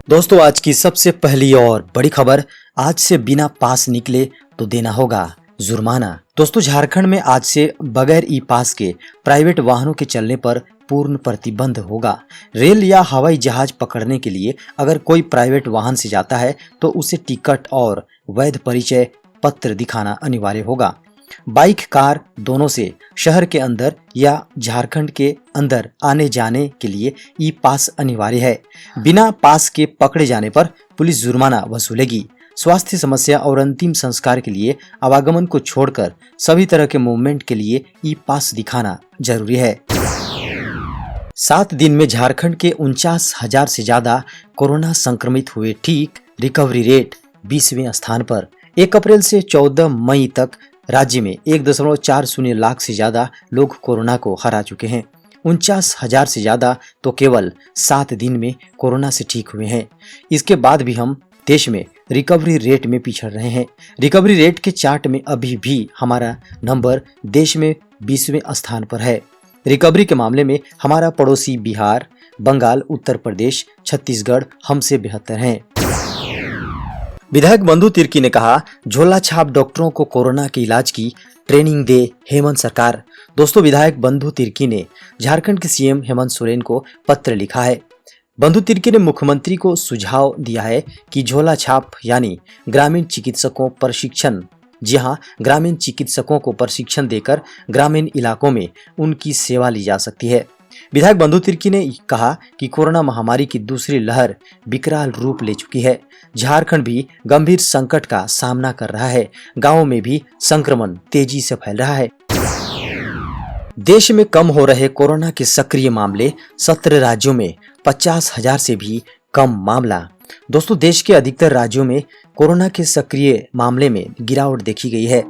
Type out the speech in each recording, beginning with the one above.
दोस्तों आज की सबसे पहली और बड़ी खबर, आज से बिना पास निकले तो देना होगा जुर्माना। दोस्तों झारखंड में आज से बगैर ई पास के प्राइवेट वाहनों के चलने पर पूर्ण प्रतिबंध होगा। रेल या हवाई जहाज पकड़ने के लिए अगर कोई प्राइवेट वाहन से जाता है तो उसे टिकट और वैध परिचय पत्र दिखाना अनिवार्य होगा। बाइक कार दोनों से शहर के अंदर या झारखंड के अंदर आने जाने के लिए ई पास अनिवार्य है। बिना पास के पकड़े जाने पर पुलिस जुर्माना वसूलेगी। स्वास्थ्य समस्या और अंतिम संस्कार के लिए आवागमन को छोड़कर सभी तरह के मूवमेंट के लिए ई पास दिखाना जरूरी है। 7 दिन में झारखंड के 49,000 से ज्यादा कोरोना संक्रमित हुए ठीक, रिकवरी रेट 20वें स्थान पर। 1 अप्रैल से 14 मई तक राज्य में 1.40 लाख से ज्यादा लोग कोरोना को हरा चुके हैं। 49,000 से ज्यादा तो केवल 7 दिन में कोरोना से ठीक हुए हैं। इसके बाद भी हम देश में रिकवरी रेट में पिछड़ रहे हैं। रिकवरी रेट के चार्ट में अभी भी हमारा नंबर देश में 20वें स्थान पर है। रिकवरी के मामले में हमारा पड़ोसी बिहार, बंगाल, उत्तर प्रदेश, छत्तीसगढ़ हमसे बेहतर हैं। विधायक बंधु तिर्की ने कहा, झोला छाप डॉक्टरों को कोरोना के इलाज की ट्रेनिंग दे हेमंत सरकार। दोस्तों विधायक बंधु तिर्की ने झारखंड के सीएम हेमंत सोरेन को पत्र लिखा है। बंधु तिर्की ने मुख्यमंत्री को सुझाव दिया है कि झोला छाप यानी ग्रामीण चिकित्सकों प्रशिक्षण, जी हाँ, ग्रामीण चिकित्सकों को प्रशिक्षण देकर ग्रामीण इलाकों में उनकी सेवा ली जा सकती है। विधायक बंधु तिर्की ने कहा कि कोरोना महामारी की दूसरी लहर विकराल रूप ले चुकी है। झारखंड भी गंभीर संकट का सामना कर रहा है। गांवों में भी संक्रमण तेजी से फैल रहा है। देश में कम हो रहे कोरोना के सक्रिय मामले, 17 राज्यों में 50,000 से भी कम मामला। दोस्तों देश के अधिकतर राज्यों में कोरोना के सक्रिय मामले में गिरावट देखी गई है।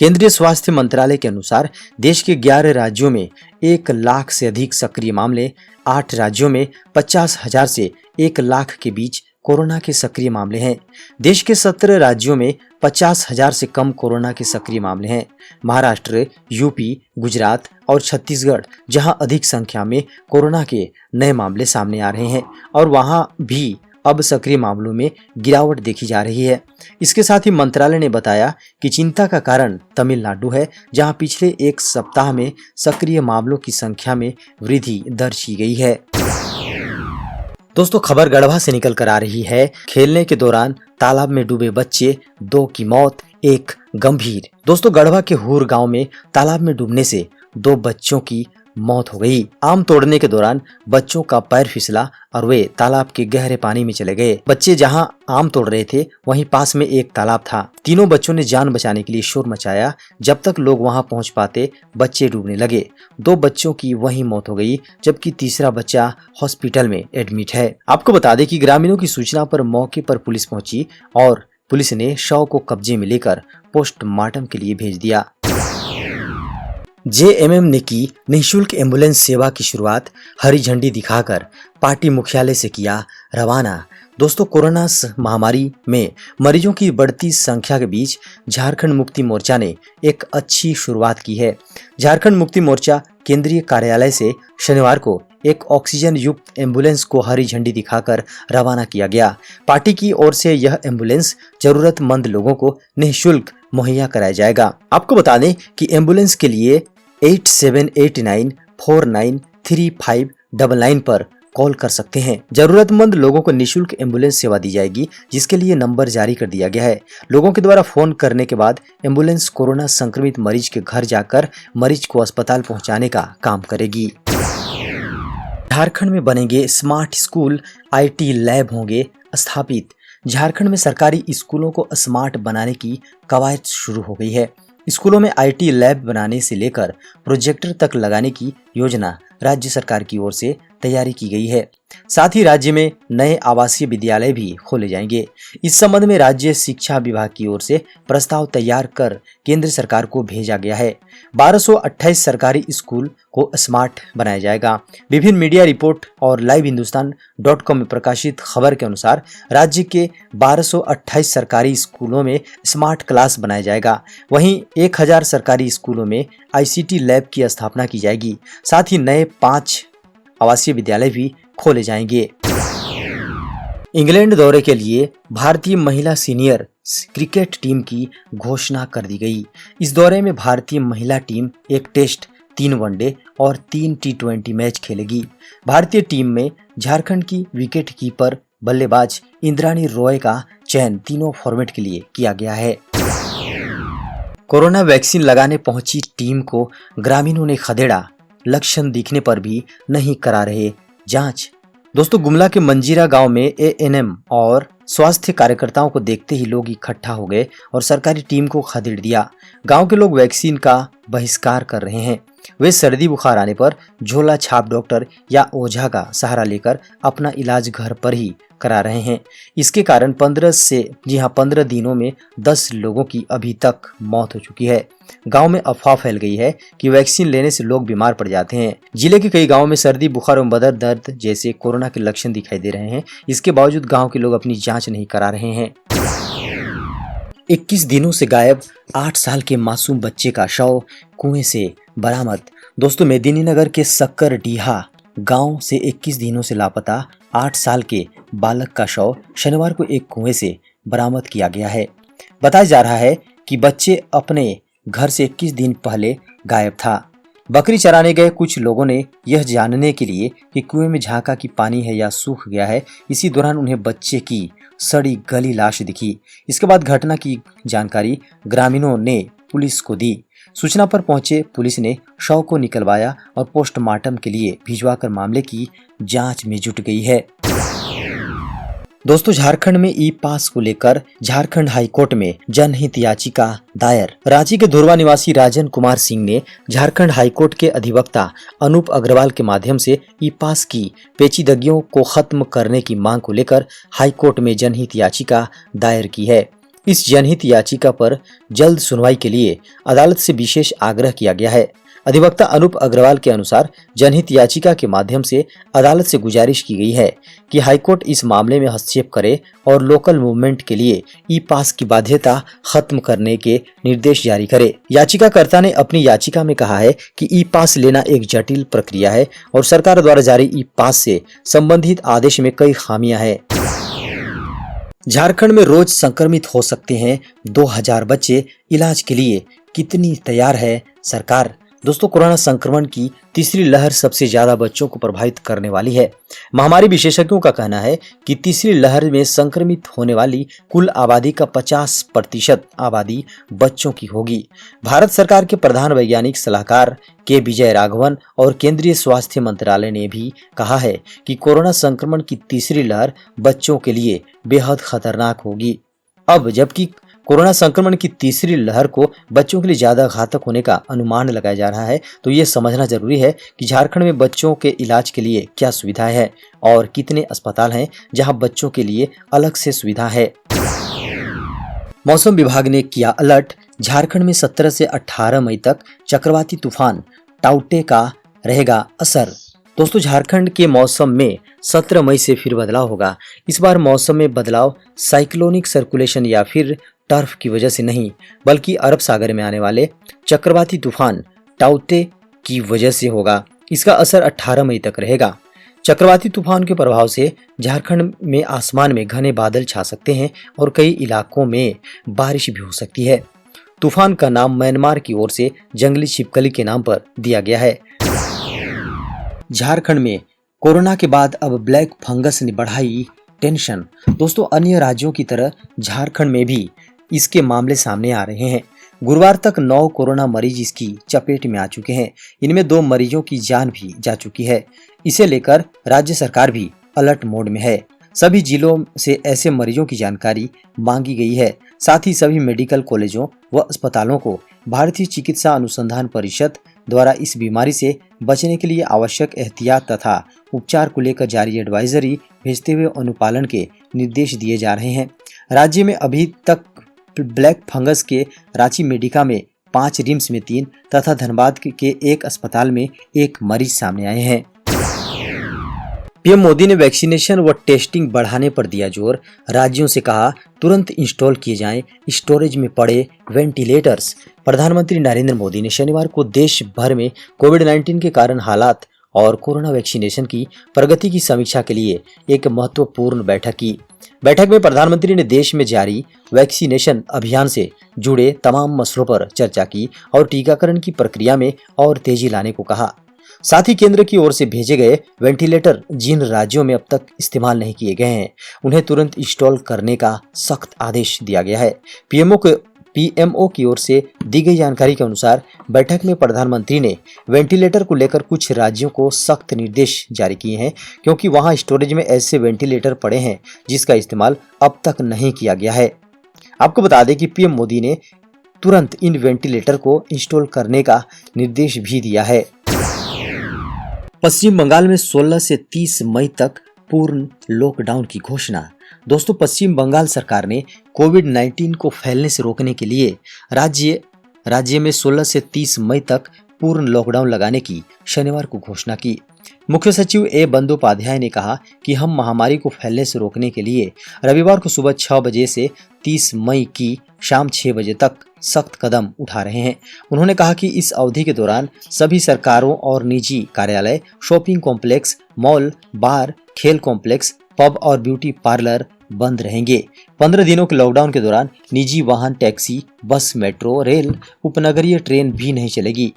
केंद्रीय स्वास्थ्य मंत्रालय के अनुसार देश के 11 राज्यों में 1 लाख से अधिक सक्रिय मामले, 8 राज्यों में 50,000 से 1 लाख के बीच कोरोना के सक्रिय मामले हैं। देश के 17 राज्यों में 50,000 से कम कोरोना के सक्रिय मामले हैं। महाराष्ट्र, यूपी, गुजरात और छत्तीसगढ़ जहां अधिक संख्या में कोरोना के नए मामले सामने आ रहे हैं और वहां भी अब सक्रिय मामलों में गिरावट देखी जा रही है। इसके साथ ही मंत्रालय ने बताया कि चिंता का कारण तमिलनाडु है, जहां पिछले 1 सप्ताह में सक्रिय मामलों की संख्या में वृद्धि दर्ज की गई है। दोस्तों खबर गढ़वा से निकल कर आ रही है। खेलने के दौरान तालाब में डूबे बच्चे, 2 की मौत, 1 गंभीर। दोस्तों गढ़वा के हुर गांव में तालाब में डूबने से 2 बच्चों की मौत हो गई। आम तोड़ने के दौरान बच्चों का पैर फिसला और वे तालाब के गहरे पानी में चले गए। बच्चे जहां आम तोड़ रहे थे वहीं पास में एक तालाब था। तीनों बच्चों ने जान बचाने के लिए शोर मचाया। जब तक लोग वहां पहुंच पाते बच्चे डूबने लगे। 2 बच्चों की वहीं मौत हो गई, जबकि तीसरा बच्चा हॉस्पिटल में एडमिट है। आपको बता दें कि ग्रामीणों की सूचना पर मौके पर पुलिस पहुंची और पुलिस ने शव को कब्जे में लेकर पोस्टमार्टम के लिए भेज दिया। जेएमएम ने की निःशुल्क एम्बुलेंस सेवा की शुरुआत, हरी झंडी दिखाकर पार्टी मुख्यालय से किया रवाना। दोस्तों कोरोना महामारी में मरीजों की बढ़ती संख्या के बीच झारखंड मुक्ति मोर्चा ने एक अच्छी शुरुआत की है। झारखंड मुक्ति मोर्चा केंद्रीय कार्यालय से शनिवार को एक ऑक्सीजन युक्त एम्बुलेंस को हरी झंडी दिखाकर रवाना किया गया। पार्टी की ओर से यह एम्बुलेंस जरूरतमंद लोगों को निःशुल्क मुहैया कराया जाएगा। आपको बता दें कि एम्बुलेंस के लिए 8789493599 पर कॉल कर सकते हैं। जरूरतमंद लोगों को निःशुल्क एम्बुलेंस सेवा दी जाएगी, जिसके लिए नंबर जारी कर दिया गया है। लोगों के द्वारा फोन करने के बाद एम्बुलेंस कोरोना संक्रमित मरीज के घर जाकर मरीज को अस्पताल पहुंचाने का काम करेगी। झारखंड में बनेंगे स्मार्ट स्कूल, आईटी लैब होंगे स्थापित। झारखंड में सरकारी स्कूलों को स्मार्ट बनाने की कवायद शुरू हो गई है। स्कूलों में आईटी लैब बनाने से लेकर प्रोजेक्टर तक लगाने की योजना राज्य सरकार की ओर से तैयारी की गई है। साथ ही राज्य में नए आवासीय विद्यालय भी खोले जाएंगे। इस संबंध में राज्य शिक्षा विभाग की ओर से प्रस्ताव तैयार कर केंद्र सरकार को भेजा गया है। 1228 सरकारी स्कूल को स्मार्ट बनाया जाएगा। विभिन्न मीडिया रिपोर्ट और लाइव हिंदुस्तान.com में प्रकाशित खबर के अनुसार राज्य के 1228 सरकारी स्कूलों में स्मार्ट क्लास बनाया जाएगा। वहीं 1000 सरकारी स्कूलों में आईसीटी लैब की स्थापना की जाएगी। साथ ही नए 5 आवासीय विद्यालय भी खोले जाएंगे। इंग्लैंड दौरे के लिए भारतीय महिला सीनियर क्रिकेट टीम की घोषणा कर दी गई। इस दौरे में भारतीय महिला टीम एक टेस्ट, 3 वनडे और 3 टी20 मैच खेलेगी। भारतीय टीम में झारखंड की विकेट कीपर बल्लेबाज इंद्राणी रॉय का चयन तीनों फॉर्मेट के लिए किया गया है। कोरोना वैक्सीन लगाने पहुंची टीम को ग्रामीणों ने खदेड़ा, लक्षण दिखने पर भी नहीं करा रहे जांच। दोस्तों, गुमला के मंजीरा गांव में एएनएम और स्वास्थ्य कार्यकर्ताओं को देखते ही लोग इकट्ठा हो गए और सरकारी टीम को खदेड़ दिया। गांव के लोग वैक्सीन का बहिष्कार कर रहे हैं। वे सर्दी बुखार आने पर झोला छाप डॉक्टर या ओझा का सहारा लेकर अपना इलाज घर पर ही करा रहे हैं। इसके कारण 15 दिनों में 10 लोगों की अभी तक मौत हो चुकी है। गांव में अफवाह फैल गई है कि वैक्सीन लेने से लोग बीमार पड़ जाते हैं। जिले के कई गांवों में सर्दी बुखार और बदन दर्द जैसे कोरोना के लक्षण दिखाई दे रहे हैं। इसके बावजूद गांव के लोग अपनी जांच नहीं करा रहे हैं। 21 दिनों से गायब 8 साल के मासूम बच्चे का शव कुएं से बरामद। दोस्तों, मेदिनीनगर के सक्करडीहा गांव से 21 दिनों से लापता 8 साल के बालक का शव शनिवार को एक कुएं से बरामद किया गया है। बताया जा रहा है कि बच्चे अपने घर से 21 दिन पहले गायब था। बकरी चराने गए कुछ लोगों ने यह जानने के लिए कि कुएं में झांका कि पानी है या सूख गया है। इसी दौरान उन्हें बच्चे की सड़ी गली लाश दिखी। इसके बाद घटना की जानकारी ग्रामीणों ने पुलिस को दी। सूचना पर पहुंचे पुलिस ने शव को निकलवाया और पोस्टमार्टम के लिए भिजवाकर मामले की जांच में जुट गई है। दोस्तों, झारखंड में ई पास को लेकर झारखंड हाईकोर्ट में जनहित याचिका दायर। रांची के धुरवा निवासी राजन कुमार सिंह ने झारखंड हाईकोर्ट के अधिवक्ता अनूप अग्रवाल के माध्यम से ई पास की पेचीदगियों को खत्म करने की मांग को लेकर हाईकोर्ट में जनहित याचिका दायर की है। इस जनहित याचिका पर जल्द सुनवाई के लिए अदालत से विशेष आग्रह किया गया है। अधिवक्ता अनूप अग्रवाल के अनुसार जनहित याचिका के माध्यम से अदालत से गुजारिश की गई है कि हाईकोर्ट इस मामले में हस्तक्षेप करे और लोकल मूवमेंट के लिए ई पास की बाध्यता खत्म करने के निर्देश जारी करे। याचिकाकर्ता ने अपनी याचिका में कहा है कि ई पास लेना एक जटिल प्रक्रिया है और सरकार द्वारा जारी ई पास से संबंधित आदेश में कई खामियां हैं। झारखंड में रोज संक्रमित हो सकते हैं 2000 बच्चे, इलाज के लिए कितनी तैयार है सरकार। दोस्तों, कोरोना संक्रमण की तीसरी लहर सबसे ज्यादा बच्चों को प्रभावित करने वाली है। महामारी विशेषज्ञों का कहना है कि तीसरी लहर में संक्रमित होने वाली कुल आबादी का 50% आबादी बच्चों की होगी। भारत सरकार के प्रधान वैज्ञानिक सलाहकार के विजय राघवन और केंद्रीय स्वास्थ्य मंत्रालय ने भी कहा है कि कोरोना संक्रमण की तीसरी लहर बच्चों के लिए बेहद खतरनाक होगी। अब जबकि कोरोना संक्रमण की तीसरी लहर को बच्चों के लिए ज्यादा घातक होने का अनुमान लगाया जा रहा है, तो ये समझना जरूरी है कि झारखंड में बच्चों के इलाज के लिए क्या सुविधाएं हैं और कितने अस्पताल हैं जहां बच्चों के लिए अलग से सुविधा है। मौसम विभाग ने किया अलर्ट। झारखंड में 17 से 18 मई तक चक्रवाती तूफान टाउटे का रहेगा असर। दोस्तों, झारखंड के मौसम में 17 मई से फिर बदलाव होगा। इस बार मौसम में बदलाव साइक्लोनिक सर्कुलेशन या फिर टर्फ की वजह से नहीं, बल्कि अरब सागर में आने वाले चक्रवाती तूफान टाउटे की वजह से होगा। इसका असर 18 मई तक रहेगा। चक्रवाती तूफान के प्रभाव से झारखंड में आसमान में घने बादल छा सकते हैं और कई इलाकों में बारिश भी हो सकती है। तूफान का नाम म्यांमार की ओर से जंगली छिपकली के नाम पर दिया गया है। झारखंड में कोरोना के बाद अब ब्लैक फंगस ने बढ़ाई टेंशन। दोस्तों, अन्य राज्यों की तरह झारखंड में भी इसके मामले सामने आ रहे हैं। गुरुवार तक 9 कोरोना मरीज इसकी चपेट में आ चुके हैं। इनमें 2 मरीजों की जान भी जा चुकी है। इसे लेकर राज्य सरकार भी अलर्ट मोड में है। सभी जिलों से ऐसे मरीजों की जानकारी मांगी गई है। साथ ही सभी मेडिकल कॉलेजों व अस्पतालों को भारतीय चिकित्सा अनुसंधान परिषद द्वारा इस बीमारी से बचने के लिए आवश्यक एहतियात तथा उपचार को लेकर जारी एडवाइजरी भेजते हुए अनुपालन के निर्देश दिए जा रहे हैं। राज्य में अभी तक ब्लैक फंगस के रांची मेडिका में 5, रिम्स में 3 तथा धनबाद के एक अस्पताल में 1 मरीज सामने आए हैं। पीएम मोदी ने वैक्सीनेशन व टेस्टिंग बढ़ाने पर दिया जोर। राज्यों से कहा तुरंत इंस्टॉल किए जाएं स्टोरेज में पड़े वेंटिलेटर्स। प्रधानमंत्री नरेंद्र मोदी ने शनिवार को देश भर में कोविड-19 के कारण हालात और कोरोना वैक्सीनेशन की प्रगति की समीक्षा के लिए एक महत्वपूर्ण बैठक की। बैठक में प्रधानमंत्री ने देश में जारी वैक्सीनेशन अभियान से जुड़े तमाम मसलों पर चर्चा की और टीकाकरण की प्रक्रिया में और तेजी लाने को कहा। साथ ही केंद्र की ओर से भेजे गए वेंटिलेटर जिन राज्यों में अब तक इस्तेमाल नहीं किए गए हैं उन्हें तुरंत इंस्टॉल करने का सख्त आदेश दिया गया है। पीएमओ की ओर से दी गई जानकारी के अनुसार बैठक में प्रधानमंत्री ने वेंटिलेटर को लेकर कुछ राज्यों को सख्त निर्देश जारी किए हैं, क्योंकि वहां स्टोरेज में ऐसे वेंटिलेटर पड़े हैं जिसका इस्तेमाल अब तक नहीं किया गया है। आपको बता दें कि पीएम मोदी ने तुरंत इन वेंटिलेटर को इंस्टॉल करने का निर्देश भी दिया है। पश्चिम बंगाल में 16 से 30 मई तक पूर्ण लॉकडाउन की घोषणा। दोस्तों, पश्चिम बंगाल सरकार ने कोविड-19 को फैलने से रोकने के लिए राज्य में 16 से 30 मई तक पूर्ण लॉकडाउन लगाने की शनिवार को घोषणा की। मुख्य सचिव ए बंदोपाध्याय ने कहा कि हम महामारी को फैलने से रोकने के लिए रविवार को सुबह 6 बजे से 30 मई की शाम 6 बजे तक सख्त कदम उठा रहे हैं। उन्होंने कहा कि इस अवधि के दौरान सभी सरकारों और निजी कार्यालय, शॉपिंग कॉम्प्लेक्स, मॉल, बार, खेल कॉम्प्लेक्स, पब और ब्यूटी पार्लर बंद रहेंगे। 15 दिनों के लॉकडाउन के दौरान निजी वाहन, टैक्सी, बस, मेट्रो, रेल, उपनगरीय ट्रेन भी नहीं चलेगी।